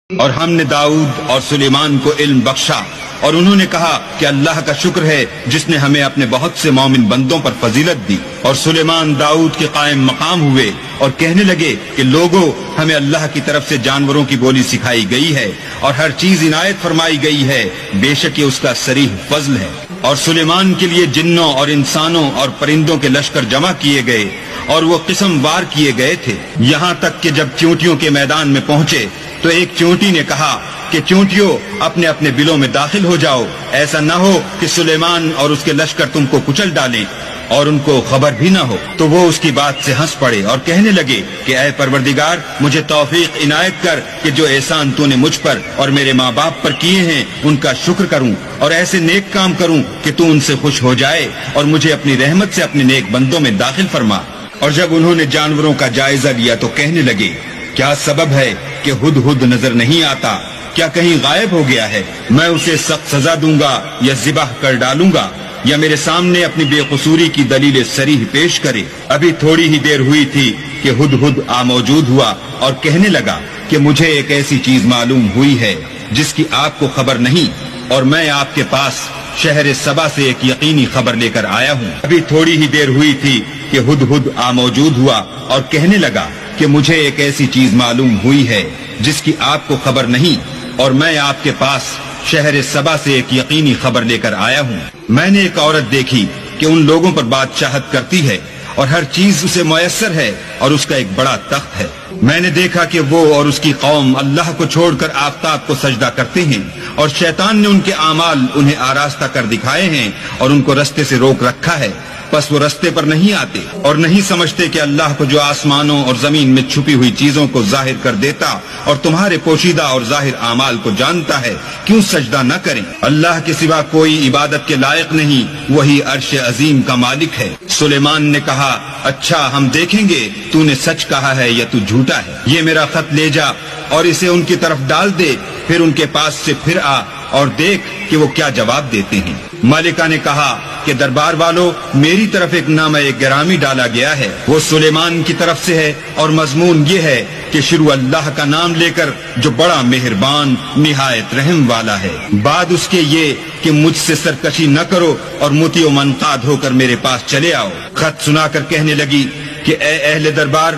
اور ہم نے داؤد اور سلیمان کو علم بخشا، اور انہوں نے کہا کہ اللہ کا شکر ہے جس نے ہمیں اپنے بہت سے مومن بندوں پر فضیلت دی۔ اور سلیمان داؤد کے قائم مقام ہوئے اور کہنے لگے کہ لوگوں، ہمیں اللہ کی طرف سے جانوروں کی بولی سکھائی گئی ہے اور ہر چیز عنایت فرمائی گئی ہے، بے شک یہ اس کا صریح فضل ہے۔ اور سلیمان کے لیے جنوں اور انسانوں اور پرندوں کے لشکر جمع کیے گئے اور وہ قسم وار کیے گئے تھے، یہاں تک کہ جب چونٹیوں کے میدان میں پہنچے تو ایک چونٹی نے کہا کہ چونٹیوں اپنے اپنے بلوں میں داخل ہو جاؤ، ایسا نہ ہو کہ سلیمان اور اس کے لشکر تم کو کچل ڈالیں اور ان کو خبر بھی نہ ہو۔ تو وہ اس کی بات سے ہنس پڑے اور کہنے لگے کہ اے پروردگار، مجھے توفیق عنایت کر کہ جو احسان تو نے مجھ پر اور میرے ماں باپ پر کیے ہیں ان کا شکر کروں اور ایسے نیک کام کروں کہ تو ان سے خوش ہو جائے اور مجھے اپنی رحمت سے اپنے نیک بندوں میں داخل فرما۔ اور جب انہوں نے جانوروں کا جائزہ لیا تو کہنے لگے، کیا سبب ہے کہ ہدہد نظر نہیں آتا؟ کیا کہیں غائب ہو گیا ہے؟ میں اسے سخت سزا دوں گا یا ذبح کر ڈالوں گا یا میرے سامنے اپنی بے قصوری کی دلیل صریح پیش کرے۔ ابھی تھوڑی ہی دیر ہوئی تھی کہ ہدہد موجود ہوا اور کہنے لگا کہ مجھے ایک ایسی چیز معلوم ہوئی ہے جس کی آپ کو خبر نہیں، اور میں آپ کے پاس شہر سبا سے ایک یقینی خبر لے کر آیا ہوں۔ ابھی تھوڑی ہی دیر ہوئی تھی کہ ہدہد موجود ہوا اور کہنے لگا کہ مجھے ایک ایسی چیز معلوم ہوئی ہے جس کی آپ کو خبر نہیں، اور میں آپ کے پاس شہر سبا سے ایک یقینی خبر لے کر آیا ہوں۔ میں نے ایک عورت دیکھی کہ ان لوگوں پر بادشاہت کرتی ہے اور ہر چیز اسے میسر ہے اور اس کا ایک بڑا تخت ہے۔ میں نے دیکھا کہ وہ اور اس کی قوم اللہ کو چھوڑ کر آفتاب کو سجدہ کرتے ہیں، اور شیطان نے ان کے اعمال انہیں آراستہ کر دکھائے ہیں اور ان کو رستے سے روک رکھا ہے، پس وہ رستے پر نہیں آتے اور نہیں سمجھتے کہ اللہ کو جو آسمانوں اور زمین میں چھپی ہوئی چیزوں کو ظاہر کر دیتا اور تمہارے پوشیدہ اور ظاہر اعمال کو جانتا ہے، کیوں سجدہ نہ کریں؟ اللہ کے سوا کوئی عبادت کے لائق نہیں، وہی عرش عظیم کا مالک ہے۔ سلیمان نے کہا، اچھا ہم دیکھیں گے تو نے سچ کہا ہے یا تو جھوٹا ہے۔ یہ میرا خط لے جا اور اسے ان کی طرف ڈال دے، پھر ان کے پاس سے پھر آ اور دیکھ کہ وہ کیا جواب دیتے ہیں۔ ملکہ نے کہا کہ دربار والو، میری طرف ایک نامہ گرامی ڈالا گیا ہے، وہ سلیمان کی طرف سے ہے، اور مضمون یہ ہے کہ شروع اللہ کا نام لے کر جو بڑا مہربان نہایت رحم والا ہے، بعد اس کے یہ کہ مجھ سے سرکشی نہ کرو اور مطیع و منقاد ہو کر میرے پاس چلے آؤ۔ خط سنا کر کہنے لگی کہ اے اہل دربار،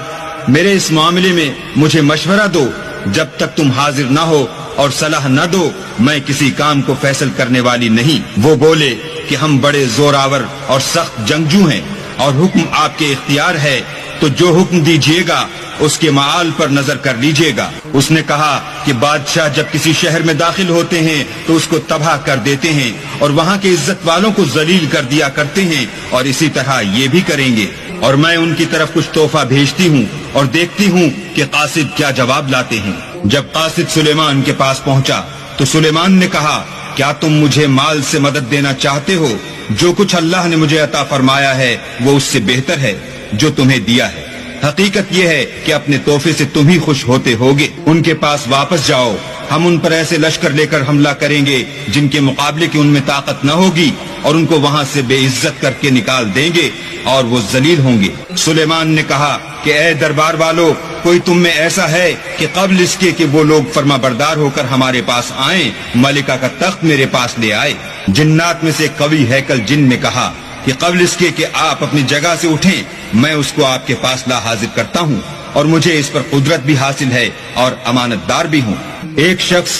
میرے اس معاملے میں مجھے مشورہ دو، جب تک تم حاضر نہ ہو اور صلاح نہ دو میں کسی کام کو فیصل کرنے والی نہیں۔ وہ بولے کہ ہم بڑے زوراور اور سخت جنگجو ہیں اور حکم آپ کے اختیار ہے، تو جو حکم دیجیے گا اس کے معال پر نظر کر لیجیے گا۔ اس نے کہا کہ بادشاہ جب کسی شہر میں داخل ہوتے ہیں تو اس کو تباہ کر دیتے ہیں اور وہاں کے عزت والوں کو ذلیل کر دیا کرتے ہیں، اور اسی طرح یہ بھی کریں گے، اور میں ان کی طرف کچھ تحفہ بھیجتی ہوں اور دیکھتی ہوں کہ قاصد کیا جواب لاتے ہیں۔ جب قاصد سلیمان کے پاس پہنچا تو سلیمان نے کہا، کیا تم مجھے مال سے مدد دینا چاہتے ہو؟ جو کچھ اللہ نے مجھے عطا فرمایا ہے وہ اس سے بہتر ہے جو تمہیں دیا ہے۔ حقیقت یہ ہے کہ اپنے تحفے سے تم ہی خوش ہوتے ہوگے۔ ان کے پاس واپس جاؤ، ہم ان پر ایسے لشکر لے کر حملہ کریں گے جن کے مقابلے کی ان میں طاقت نہ ہوگی، اور ان کو وہاں سے بے عزت کر کے نکال دیں گے اور وہ ذلیل ہوں گے۔ سلیمان نے کہا کہ اے دربار والو، کوئی تم میں ایسا ہے کہ قبل اس کے کہ وہ لوگ فرما بردار ہو کر ہمارے پاس آئیں، ملکہ کا تخت میرے پاس لے آئے؟ جنات میں سے قوی ہیکل جن نے کہا کہ قبل اس کے کہ آپ اپنی جگہ سے اٹھیں میں اس کو آپ کے پاس لا حاضر کرتا ہوں، اور مجھے اس پر قدرت بھی حاصل ہے اور امانت دار بھی ہوں۔ ایک شخص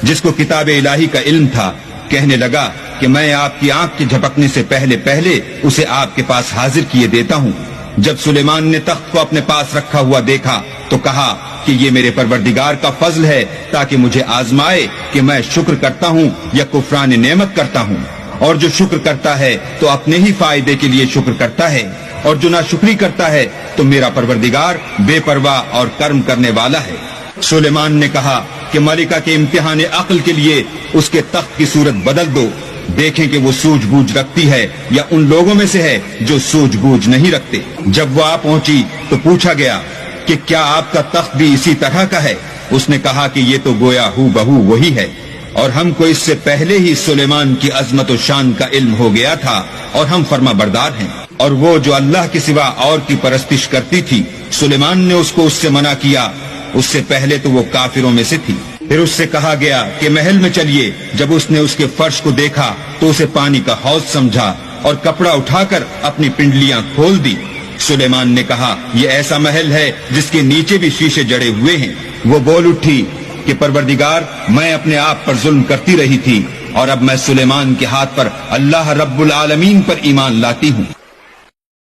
جس کو کتاب الہی کا علم تھا کہنے لگا کہ میں آپ کی آنکھ کے جھپکنے سے پہلے پہلے اسے آپ کے پاس حاضر کیے دیتا ہوں۔ جب سلیمان نے تخت کو اپنے پاس رکھا ہوا دیکھا تو کہا کہ یہ میرے پروردگار کا فضل ہے تاکہ مجھے آزمائے کہ میں شکر کرتا ہوں یا کفران نعمت کرتا ہوں، اور جو شکر کرتا ہے تو اپنے ہی فائدے کے لیے شکر کرتا ہے، اور جو ناشکری کرتا ہے تو میرا پروردگار بے پرواہ اور کرم کرنے والا ہے۔ سلیمان نے کہا کہ ملکہ کے امتحان عقل کے لیے اس کے تخت کی صورت بدل دو، دیکھیں کہ وہ سوجھ بوجھ رکھتی ہے یا ان لوگوں میں سے ہے جو سوجھ بوجھ نہیں رکھتے۔ جب وہ آ پہنچی تو پوچھا گیا کہ کیا آپ کا تخت بھی اسی طرح کا ہے؟ اس نے کہا کہ یہ تو گویا ہو بہو وہی ہے، اور ہم کو اس سے پہلے ہی سلیمان کی عظمت و شان کا علم ہو گیا تھا، اور ہم فرما بردار ہیں۔ اور وہ جو اللہ کے سوا اور کی پرستش کرتی تھی، سلیمان نے اس کو اس سے منع کیا، اس سے پہلے تو وہ کافروں میں سے تھی۔ پھر اس سے کہا گیا کہ محل میں چلیے. جب اس نے اس کے فرش کو دیکھا تو اسے پانی کا حوض سمجھا اور کپڑا اٹھا کر اپنی پنڈلیاں کھول دی. سلیمان نے کہا یہ ایسا محل ہے جس کے نیچے بھی شیشے جڑے ہوئے ہیں. وہ بول اٹھی کہ پروردگار میں اپنے آپ پر ظلم کرتی رہی تھی اور اب میں سلیمان کے ہاتھ پر اللہ رب العالمین پر ایمان لاتی ہوں.